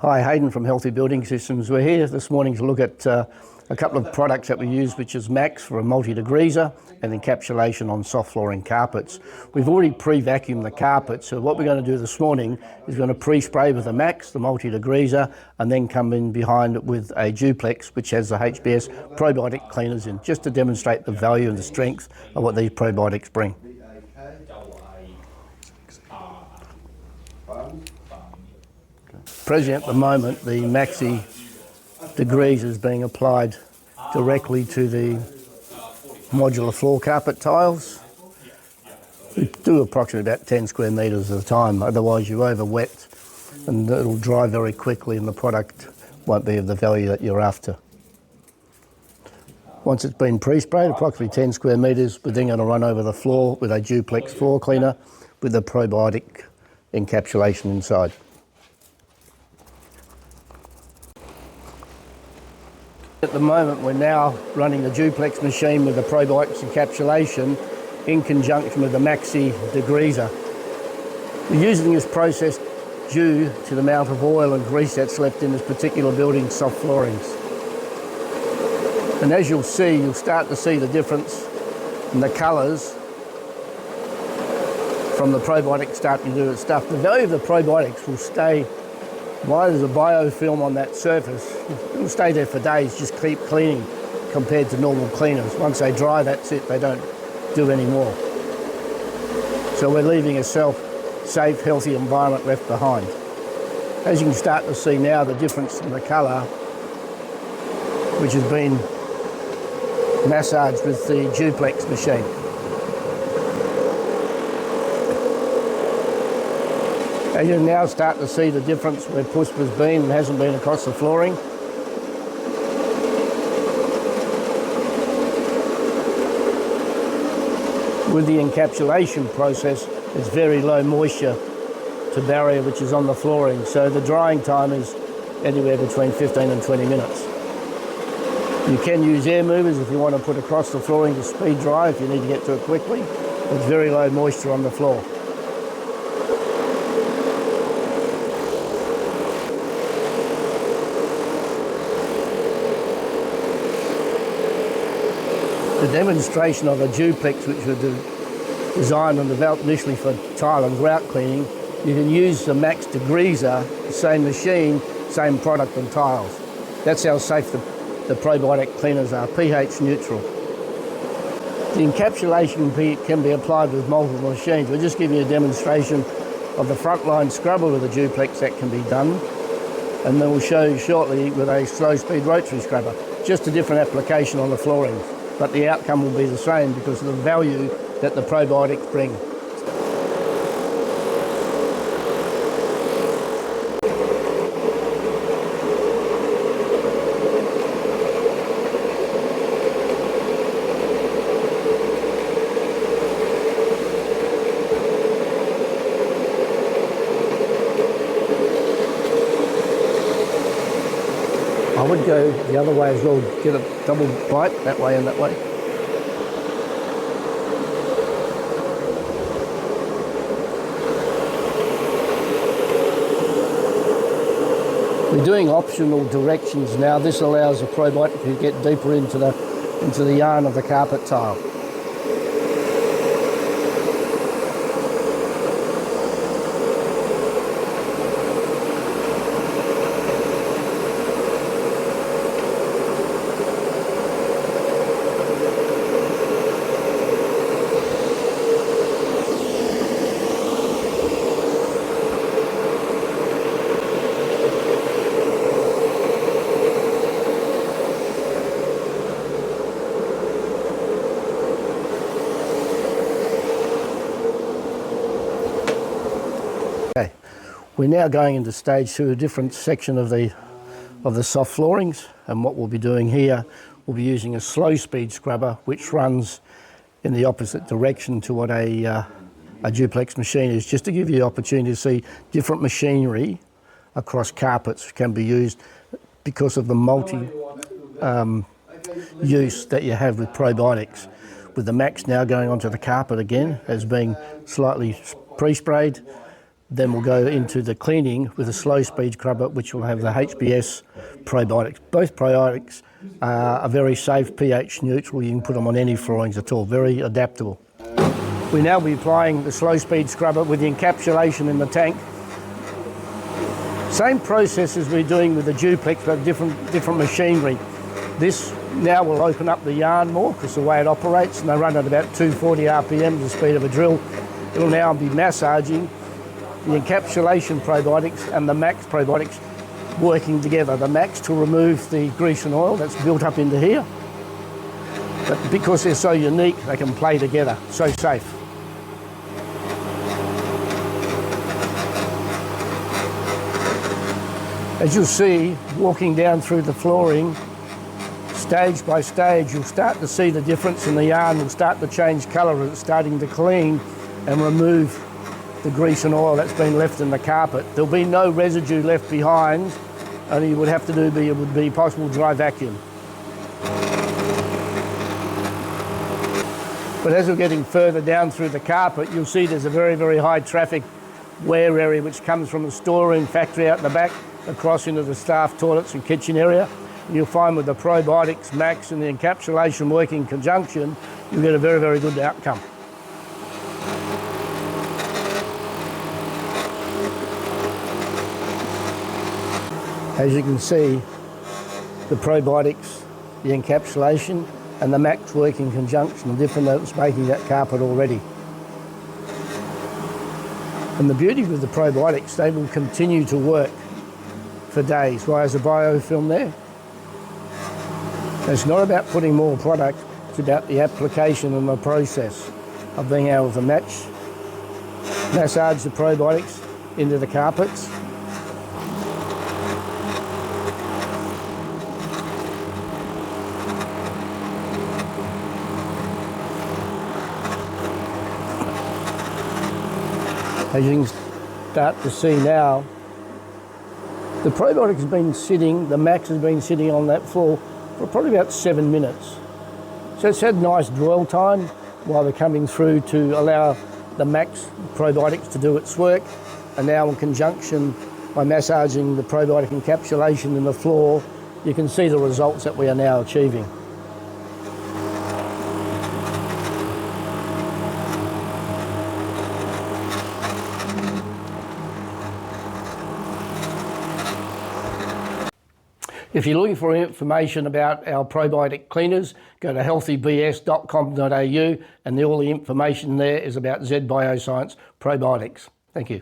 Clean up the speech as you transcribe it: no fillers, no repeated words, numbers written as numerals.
Hi, Hayden from Healthy Building Systems. We're here this morning to look at a couple of products that we use, which is Max for a multi-degreaser and encapsulation on soft flooring carpets. We've already pre-vacuumed the carpet, so what we're going to do this morning is going to pre-spray with the Max, the multi-degreaser, and then come in behind it with a Duplex, which has the HBS probiotic cleaners in, just to demonstrate the value and the strength of what these probiotics bring. Presently at the moment, the Maxi Degreaser is being applied directly to the modular floor carpet tiles. We do approximately about 10 square metres at a time, otherwise you over wet and it'll dry very quickly and the product won't be of the value that you're after. Once it's been pre-sprayed, approximately 10 square metres, we're then going to run over the floor with a Duplex floor cleaner with the probiotic encapsulation inside. At the moment, we're now running the Duplex machine with the probiotics encapsulation in conjunction with the Maxi Degreaser. We're using this process due to the amount of oil and grease that's left in this particular building's soft floorings. And as you'll start to see the difference in the colours from the probiotics starting to do its stuff. The value of the probiotics will stay. Why there's a biofilm on that surface, it'll stay there for days, just keep cleaning compared to normal cleaners. Once they dry, that's it, they don't do any more. So we're leaving a safe, healthy environment left behind. As you can start to see now, the difference in the colour, which has been massaged with the Duplex machine. And you now start to see the difference where push has been and hasn't been across the flooring. With the encapsulation process, there's very low moisture to barrier which is on the flooring, so the drying time is anywhere between 15 and 20 minutes. You can use air movers if you want to put across the flooring to speed dry if you need to get to it quickly. There's very low moisture on the floor. The demonstration of a Duplex, which was designed and developed initially for tile and grout cleaning, you can use the Max Degreaser, the same machine, same product and tiles. That's how safe the probiotic cleaners are, pH neutral. The encapsulation can be applied with multiple machines. We'll just give you a demonstration of the frontline scrubber with a Duplex that can be done, and then we'll show you shortly with a slow-speed rotary scrubber. Just a different application on the flooring. But the outcome will be the same because of the value that the probiotics bring. I would go the other way as well, get a double bite that way and that way. We're doing optional directions now. This allows the probiotic to get deeper into the yarn of the carpet tile. Okay, we're now going into stage 2, a different section of the soft floorings, and what we'll be doing here, we'll be using a slow speed scrubber which runs in the opposite direction to what a Duplex machine is, just to give you the opportunity to see different machinery across carpets can be used because of the multi use that you have with probiotics. With the Max now going onto the carpet again as being slightly pre-sprayed, Then we'll go into the cleaning with a slow speed scrubber, which will have the HBS probiotics. Both probiotics are very safe, pH neutral. You can put them on any floorings at all, very adaptable. We now be applying the slow speed scrubber with the encapsulation in the tank. Same process as we're doing with the duplex, but different machinery. This now will open up the yarn more because the way it operates, and they run at about 240 RPM, the speed of a drill. It'll now be massaging the encapsulation probiotics and the max probiotics working together. The max to remove the grease and oil that's built up into here. But because they're so unique, they can play together, so safe. As you'll see, walking down through the flooring, stage by stage, you'll start to see the difference in the yarn will start to change colour as it's starting to clean and remove the grease and oil that's been left in the carpet. There'll be no residue left behind, and you would have to do it would be possible dry vacuum. But as we're getting further down through the carpet, you'll see there's a very, very high traffic wear area which comes from the storeroom factory out the back across into the staff toilets and kitchen area. And you'll find with the probiotics, max and the encapsulation working in conjunction, you'll get a very, very good outcome. As you can see, the probiotics, the encapsulation and the max work in conjunction, the different notes making that carpet already. And the beauty with the probiotics, they will continue to work for days. Why is a biofilm there? It's not about putting more product, it's about the application and the process of being able to massage the probiotics into the carpets. As you can start to see now, the probiotic has been sitting, the max has been sitting on that floor for probably about 7 minutes. So it's had nice dwell time while they're coming through to allow the max probiotics to do its work. And now in conjunction, by massaging the probiotic encapsulation in the floor, you can see the results that we are now achieving. If you're looking for information about our probiotic cleaners, go to healthybs.com.au, and all the information there is about Z Bioscience Probiotics. Thank you.